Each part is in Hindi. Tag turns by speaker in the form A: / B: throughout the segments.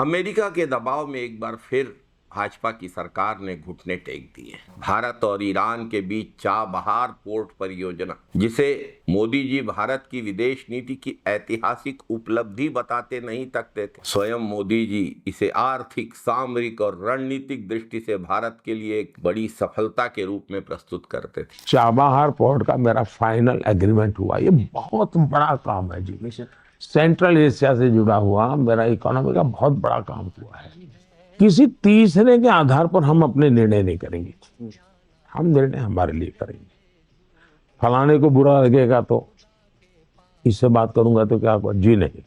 A: अमेरिका के दबाव में एक बार फिर भाजपा की सरकार ने घुटने टेक दिए। भारत और ईरान के बीच चाबहार पोर्ट परियोजना, जिसे मोदी जी भारत की विदेश नीति की ऐतिहासिक उपलब्धि बताते नहीं थकते थे, स्वयं मोदी जी इसे आर्थिक, सामरिक और रणनीतिक दृष्टि से भारत के लिए एक बड़ी सफलता के रूप में प्रस्तुत करते थे।
B: चाबहार पोर्ट का मेरा फाइनल एग्रीमेंट हुआ। ये बहुत बड़ा काम है जी। सेंट्रल एशिया से जुड़ा हुआ मेरा इकोनॉमी का बहुत बड़ा काम हुआ है। किसी तीसरे के आधार पर हम अपने निर्णय नहीं करेंगे। हम निर्णय हमारे लिए करेंगे। फलाने को बुरा लगेगा तो इससे बात करूंगा तो क्या हुआ? जी नहीं।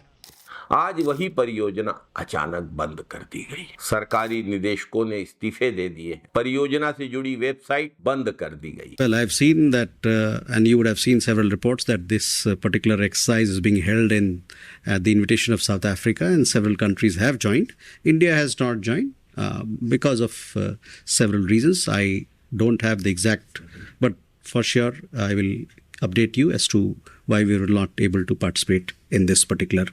A: आज वही परियोजना अचानक बंद कर दी गई। सरकारी निदेशकों ने इस्तीफे दे दिए। परियोजना से जुड़ी वेबसाइट बंद कर दी गई।
C: Well, I've seen that, and you would have seen several reports that this particular exercise is being held in the invitation of South Africa, and several countries have joined. India has not joined because of several reasons. I don't have the exact, but for sure I will update you as to why we were not able to participate in this particular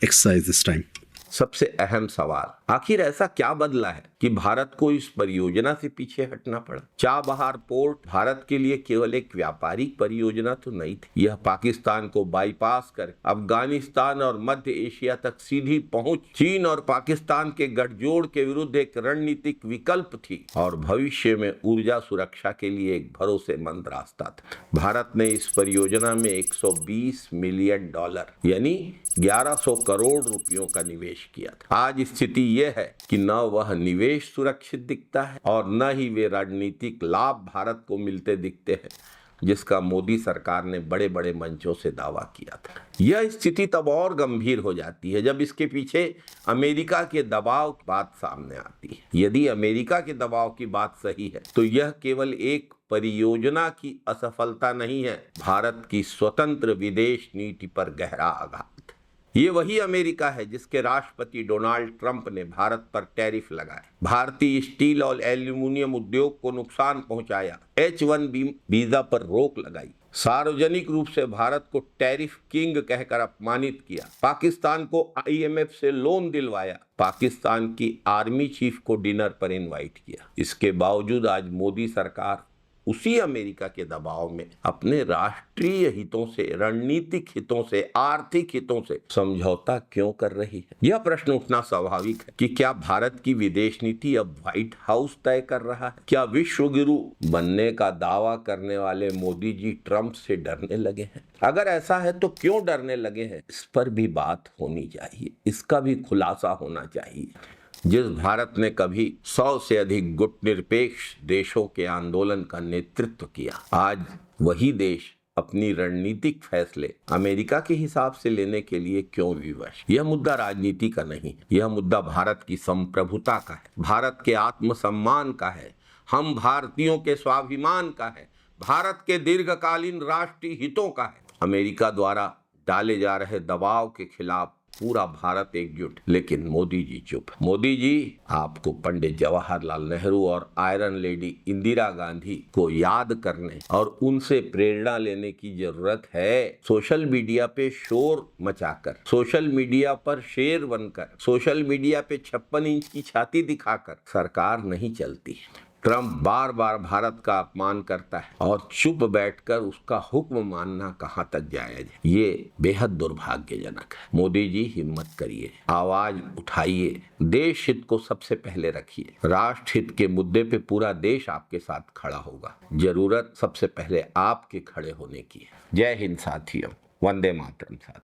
C: exercise this time.
A: सबसे अहम सवाल, आखिर ऐसा क्या बदला है कि भारत को इस परियोजना से पीछे हटना पड़ा? चाबहार पोर्ट भारत के लिए केवल एक व्यापारिक परियोजना तो नहीं थी। यह पाकिस्तान को बाईपास कर अफगानिस्तान और मध्य एशिया तक सीधी पहुंच, चीन और पाकिस्तान के गठजोड़ के विरुद्ध एक रणनीतिक विकल्प थी और भविष्य में ऊर्जा सुरक्षा के लिए एक भरोसेमंद रास्ता था। भारत ने इस परियोजना में $120 मिलियन यानी 1100 करोड़ रुपयों का निवेश किया था। आज स्थिति यह है कि न वह निवेश सुरक्षित दिखता है और न ही वे राजनीतिक लाभ भारत को मिलते दिखते हैं, जिसका मोदी सरकार ने बड़े बड़े मंचों से दावा किया था। यह स्थिति तब और गंभीर हो जाती है जब इसके पीछे अमेरिका के दबाव की बात सामने आती है। यदि अमेरिका के दबाव की बात सही है तो यह केवल एक परियोजना की असफलता नहीं है, भारत की स्वतंत्र विदेश नीति पर गहरा आघात। ये वही अमेरिका है जिसके राष्ट्रपति डोनाल्ड ट्रंप ने भारत पर टैरिफ लगाए, भारतीय स्टील और एल्यूमिनियम उद्योग को नुकसान पहुंचाया, H-1B वीजा पर रोक लगाई, सार्वजनिक रूप से भारत को टैरिफ किंग कहकर अपमानित किया, पाकिस्तान को IMF से लोन दिलवाया, पाकिस्तान की आर्मी चीफ को डिनर पर इनवाइट किया। इसके बावजूद आज मोदी सरकार उसी अमेरिका के दबाव में अपने राष्ट्रीय हितों से, रणनीतिक हितों से, आर्थिक हितों से समझौता क्यों कर रही है? यह प्रश्न उठना स्वाभाविक है कि क्या भारत की विदेश नीति अब व्हाइट हाउस तय कर रहा है? क्या विश्व गुरु बनने का दावा करने वाले मोदी जी ट्रंप से डरने लगे हैं? अगर ऐसा है तो क्यों डरने लगे हैं? इस पर भी बात होनी चाहिए, इसका भी खुलासा होना चाहिए। जिस भारत ने कभी 100 से अधिक गुटनिरपेक्ष देशों के आंदोलन का नेतृत्व किया, आज वही देश अपनी रणनीतिक फैसले अमेरिका के हिसाब से लेने के लिए क्यों विवश? यह मुद्दा राजनीति का नहीं, यह मुद्दा भारत की संप्रभुता का है, भारत के आत्मसम्मान का है, हम भारतीयों के स्वाभिमान का है, भारत के दीर्घकालीन राष्ट्रीय हितों का है। अमेरिका द्वारा डाले जा रहे दबाव के खिलाफ पूरा भारत एकजुट, लेकिन मोदी जी चुप। मोदी जी, आपको पंडित जवाहरलाल नेहरू और आयरन लेडी इंदिरा गांधी को याद करने और उनसे प्रेरणा लेने की जरूरत है। सोशल मीडिया पे शोर मचाकर, सोशल मीडिया पर शेर बनकर, सोशल मीडिया पे 56 इंच की छाती दिखाकर सरकार नहीं चलती। ट्रंप बार बार भारत का अपमान करता है और चुप बैठकर उसका हुक्म मानना कहां तक जायज है? ये बेहद दुर्भाग्यजनक है। मोदी जी, हिम्मत करिए, आवाज उठाइए, देश हित को सबसे पहले रखिए। राष्ट्र हित के मुद्दे पे पूरा देश आपके साथ खड़ा होगा। जरूरत सबसे पहले आपके खड़े होने की है। जय हिंद साथियों, वंदे मातरम साथियों।